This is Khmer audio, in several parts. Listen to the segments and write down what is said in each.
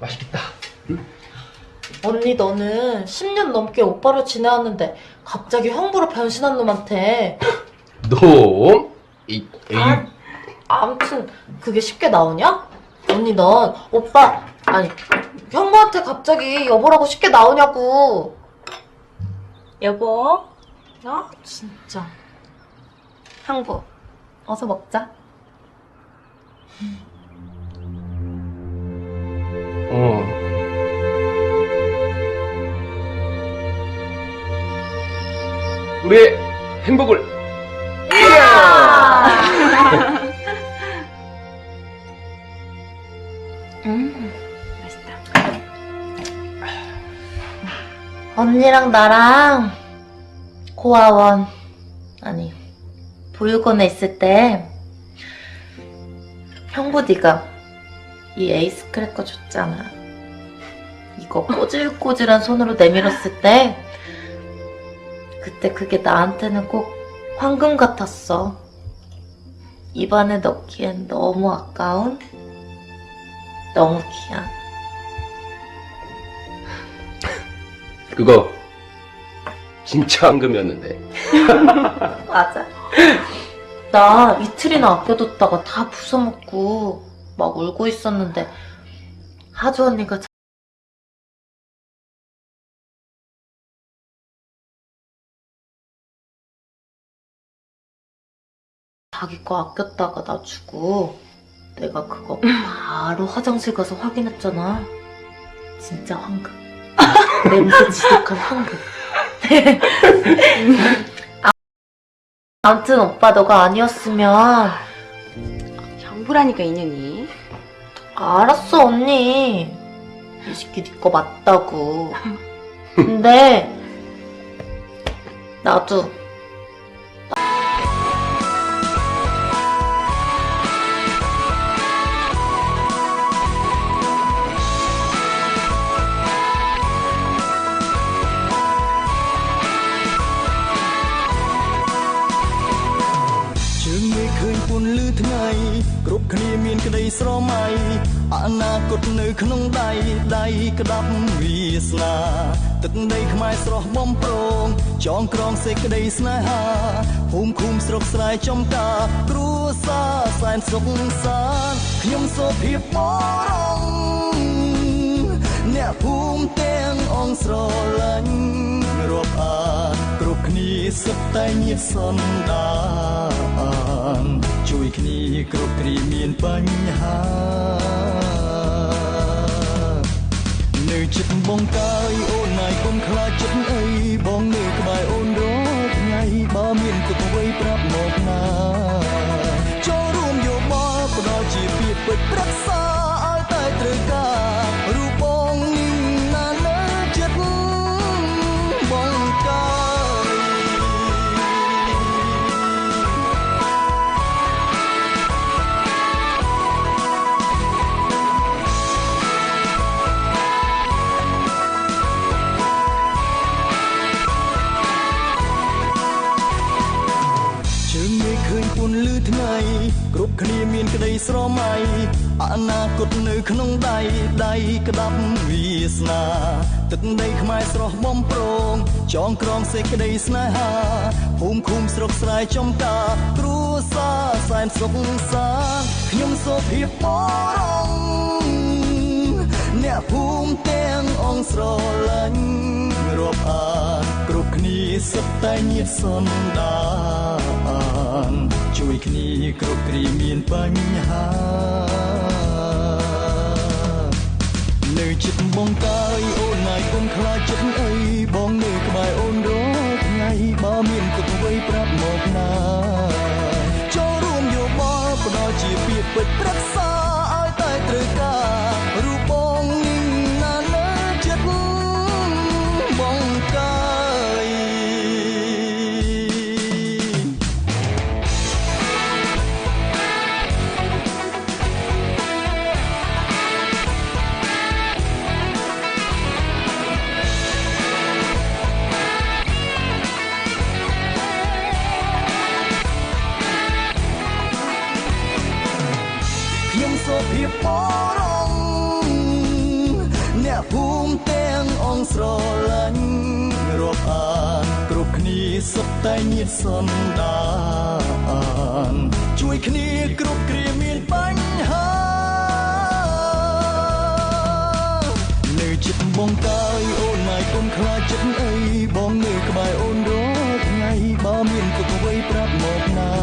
맛있겠다. 언니 너는 10년 넘게 오빠로 지내왔는데 갑자기 형부로 변신한 놈한테 놈? 에이. 아무튼 그게 쉽게 나오냐? 언니 넌 오빠 아니 형부한테 갑자기 여보라고 쉽게 나오냐고. 여보, 진짜 형부 어서 먹자. 우리의 행복을. 맛있다. 언니랑 나랑 고아원 아니 보육원에 있을 때 형부 네가 이 에이스 크래커 줬잖아. 이거 꼬질꼬질한 손으로 내밀었을 때 그때 그게 나한테는 꼭 황금 같았어. 입안에 넣기엔 너무 아까운 너무 귀한. 그거 진짜 황금이었는데. 맞아. 나 이틀이나 아껴뒀다가 다 부숴먹고 막 울고 있었는데 하주 언니가 자기 거 아꼈다가 나 주고 내가 그거 바로 화장실 가서 확인했잖아. 진짜 황금. 냄새 지독한 황금. 아무튼 오빠 너가 아니었으면. 형부라니까 인연이. 알았어 언니. 이 새끼 네 거 맞다고. 근데 나도ថ្ងៃគ្រប់គ្នាមានក្តីស្រមៃអនាគតនៅក្នុងដៃក្តាប់វាសនាទឹកដីខ្មែរស្រស់បំប្រងចងក្រងសេចក្តីស្នេហាភូមិឃុំស្រុកស្រែចំការគ្រួសារសែនសុខសាន្តខ្ញុំសូមភាពបរងអ្នកភូមិទាំងអង្គស្រឡាញ់រាប់អានគ្រប់គ្នាសុទ្ធតែញាតិសន្តានជួយគ្នាគ្រប់គ្រាមានបញ្ហានៅចិត្តបងកាយអូនណាយកុំខ្លាចចិត្តអីបងនៅក្បែរអូនរាល់ថ្ងៃបើមានទុកអ្វីប្រាប់មកណាចូលរួមយោបល់ផ្ដល់ជាពាក្យពេចន៍ប្រឹក្សាឲ្យតែត្រូវការរូបបងនេះណានៅចិត្តបងកាយ ពន្លឺថ្ងៃគ្រប់គ្នាមានក្តីស្រមៃអនាគតនៅក្នុងដៃក្តាប់វាសនាទឹកដីខ្មែរស្រស់បំប្រងចងក្រងសេចក្តីស្នេហាភូមិឃុំស្រុកស្រែចំការគ្រួសារសែនសុខសាន្តខ្ញុំសូមភាពបរងអ្នកភូមិទាំងអង្គស្រឡាញ់រាប់អានគ្រប់គ្នាសុទ្ធតែញាតិសន្តាន ជួយគ្នាគ្រប់គ្រាមានបញ្ហានៅចិត្តបងកាយអូនណាយកុំខ្លាចចិត្តអីបងនៅក្បែរអូនរាល់ថ្ងៃបើមានទុកអ្វីប្រាប់មកណាចូលរួមយោបល់ផ្ដល់ជាពាក្យពេចន៍ប្រឹក្សាឲ្យតែត្រូវការរូបបងនេះណានៅចិត្តបងកាយ ខ្ញុំ អ្នកភូមិទាំងអង្គស្រឡាញ់រាប់អានគ្រប់គ្នាសុទ្ធតែញាតិសន្តានជួយគ្នាគ្រប់គ្រាមានបញ្ហានៅចិត្តបងកាយអូនណាយកុំខ្លាចចិត្តអីបងនៅក្បែរអូនរាល់ថ្ងៃបើមានទុកអ្វីប្រាប់មកណា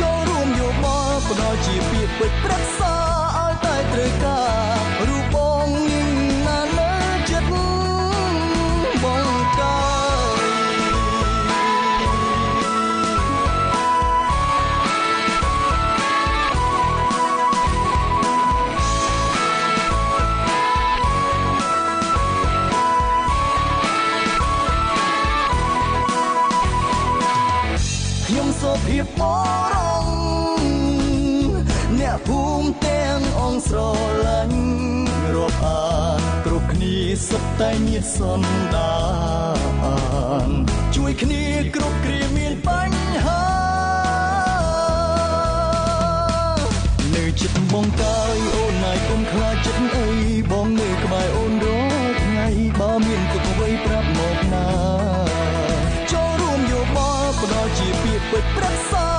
ចូលរួមយោបល់ផ្ដល់ជាពាក្យពេចន៍ប្រឹក្សាឲ្យតែត្រូវការរូបបងនឹងណានៅចិត្តបងកាយខ្ញុំសូមភាពបរងអ្នកភូមិទាំងអង្គស្រឡាញ់រាប់អានគ្រប់គ្នាសុទ្ធតែញាតិសន្តានជួយគ្នាគ្រប់គ្រាមានបញ្ហានៅចិត្តបងកាយអូនណាយកុំខ្លាចចិត្តអីបងនៅក្បែរអូនរាល់ថ្ងៃបើមានទុកអ្វីប្រាប់មកណាចូលរួមយោបល់ផ្ដល់ជាពាក្យពេចន៍ប្រឹក្សា